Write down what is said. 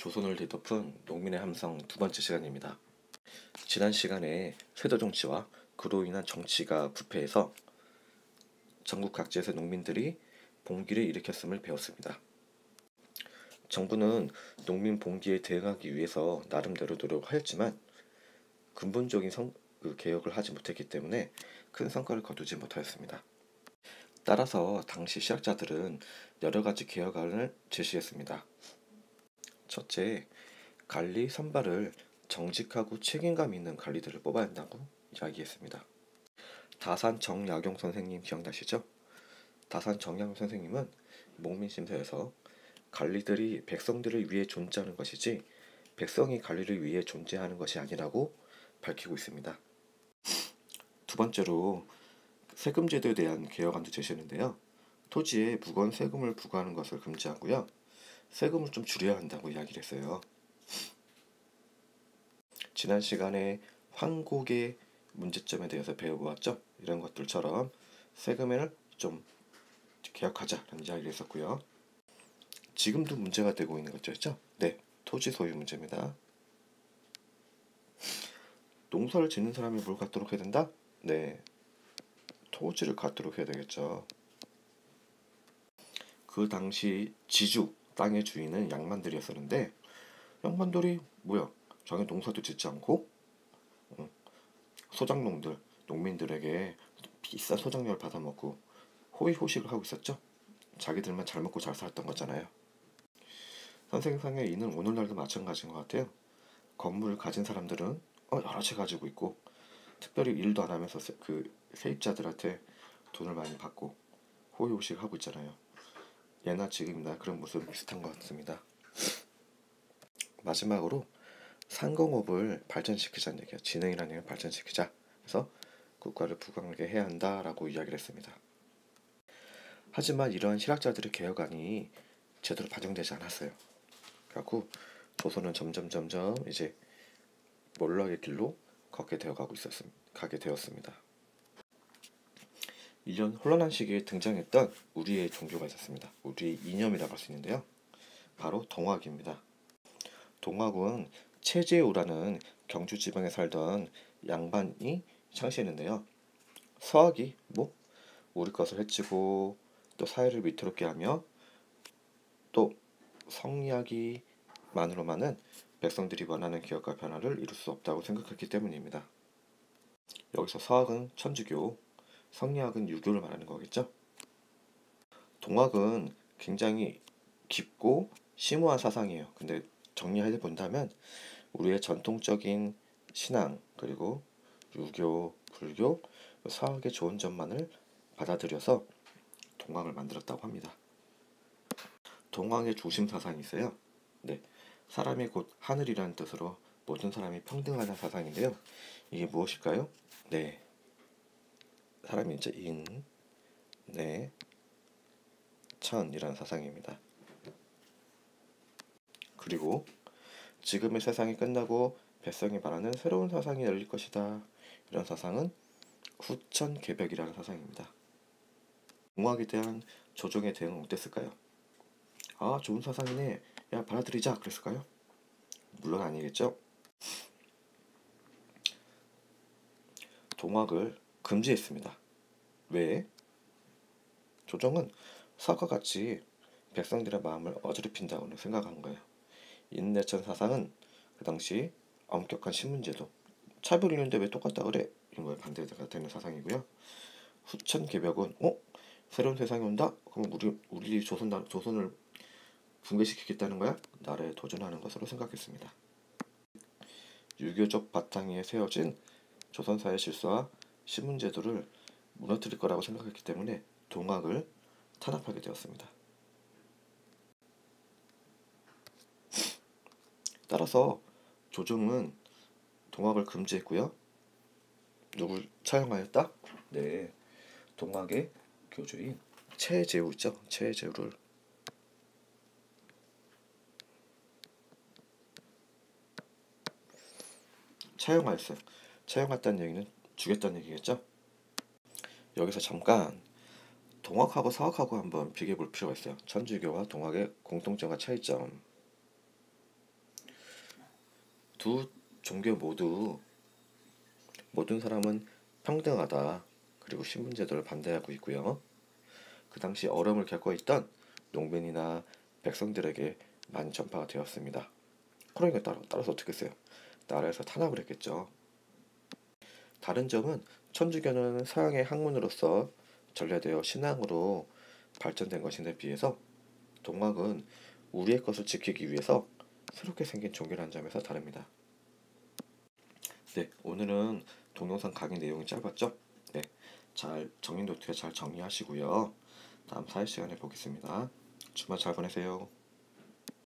조선을 뒤덮은 농민의 함성 두 번째 시간입니다. 지난 시간에 세도 정치와 그로 인한 정치가 부패해서 전국 각지에서 농민들이 봉기를 일으켰음을 배웠습니다. 정부는 농민 봉기에 대응하기 위해서 나름대로 노력하였지만 근본적인 개혁을 하지 못했기 때문에 큰 성과를 거두지 못하였습니다. 따라서 당시 실학자들은 여러 가지 개혁안을 제시했습니다. 첫째, 관리 선발을 정직하고 책임감 있는 관리들을 뽑아야 한다고 이야기했습니다. 다산 정약용 선생님 기억나시죠? 다산 정약용 선생님은 목민심서에서 관리들이 백성들을 위해 존재하는 것이지 백성이 관리를 위해 존재하는 것이 아니라고 밝히고 있습니다. 두 번째로 세금 제도에 대한 개혁안도 제시했는데요. 토지에 무거운 세금을 부과하는 것을 금지하고요. 세금을 좀 줄여야 한다고 이야기를 했어요. 지난 시간에 환곡의 문제점에 대해서 배워보았죠. 이런 것들처럼 세금을 좀 개혁하자라는 이야기를 했었고요. 지금도 문제가 되고 있는 것이죠. 네, 토지 소유 문제입니다. 농사를 짓는 사람이 뭘 갖도록 해야 된다? 네, 토지를 갖도록 해야 되겠죠. 그 당시 지주, 땅의 주인은 양반들이었었는데 양반들이 뭐야? 자기 농사도 짓지 않고 소작농들, 농민들에게 비싼 소작료를 받아먹고 호의호식을 하고 있었죠. 자기들만 잘 먹고 잘 살았던 거잖아요. 선생상의 이는 오늘날도 마찬가지인 것 같아요. 건물을 가진 사람들은 여러 채 가지고 있고 특별히 일도 안 하면서 세입자들한테 돈을 많이 받고 호의호식 하고 있잖아요. 예나 지금이나 그런 모습은 비슷한 것 같습니다. 마지막으로 상공업을 발전시키자는 얘기예요. 진흥이라는 얘기를 발전시키자. 그래서 국가를 부강하게 해야 한다라고 이야기를 했습니다. 하지만 이러한 실학자들의 개혁안이 제대로 반영되지 않았어요. 그래갖고 조선은 점점 이제 몰락의 길로 가게 되었습니다. 이런 혼란한 시기에 등장했던 우리의 종교가 있었습니다. 우리의 이념이라고 할 수 있는데요. 바로 동학입니다. 동학은 최재우라는 경주 지방에 살던 양반이 창시했는데요. 서학이 우리 것을 해치고 또 사회를 위태롭게 하며 또 성리학이만으로만은 백성들이 원하는 개혁과 변화를 이룰 수 없다고 생각했기 때문입니다. 여기서 서학은 천주교, 성리학은 유교를 말하는 거겠죠. 동학은 굉장히 깊고 심오한 사상이에요. 근데 정리해 본다면 우리의 전통적인 신앙 그리고 유교, 불교, 서학의 좋은 점만을 받아들여서 동학을 만들었다고 합니다. 동학의 중심 사상이 있어요. 네, 사람이 곧 하늘이라는 뜻으로 모든 사람이 평등하다는 사상인데요. 이게 무엇일까요? 네, 사람이 이제 인, 네, 천이라는 사상입니다. 그리고 지금의 세상이 끝나고 백성이 말하는 새로운 사상이 열릴 것이다. 이런 사상은 후천개벽이라는 사상입니다. 동학에 대한 조정의 대응은 어땠을까요? 아, 좋은 사상이네. 야, 받아들이자. 그랬을까요? 물론 아니겠죠. 동학을 금지했습니다. 왜? 조정은 사과 같이 백성들의 마음을 어지럽힌다고 생각한 거예요. 인내천 사상은 그 당시 엄격한 신문제도, 차별이는데 왜 똑같다 그래? 이런 거에 반대가 되는 사상이고요. 후천개벽은 새로운 세상이 온다? 그럼 우리 조선을 붕괴시키겠다는 거야? 나라에 도전하는 것으로 생각했습니다. 유교적 바탕 위에 세워진 조선사의 질서와 신문제도를 무너뜨릴 거라고 생각했기 때문에 동학을 탄압하게 되었습니다. 따라서 조정은 동학을 금지했고요. 누굴 차용하였다? 네, 동학의 교주인 최재우 있죠? 최재우를 차용하였어요. 차용했다는 얘기는 죽였다는 얘기겠죠? 여기서 잠깐 동학하고 서학하고 한번 비교해 볼 필요가 있어요. 천주교와 동학의 공통점과 차이점. 두 종교 모두 모든 사람은 평등하다. 그리고 신분제도를 반대하고 있고요. 그 당시 어려움을 겪고 있던 농민이나 백성들에게 많이 전파가 되었습니다. 그러니까 따라서 어떻게 했어요? 나라에서 탄압을 했겠죠. 다른 점은 천주교는 서양의 학문으로서 전래되어 신앙으로 발전된 것인데 비해서 동학은 우리의 것을 지키기 위해서 새롭게 생긴 종교라는 점에서 다릅니다. 네, 오늘은 동영상 강의 내용이 짧았죠? 네, 잘 정리 노트에 잘 정리하시고요. 다음 사회 시간에 보겠습니다. 주말 잘 보내세요.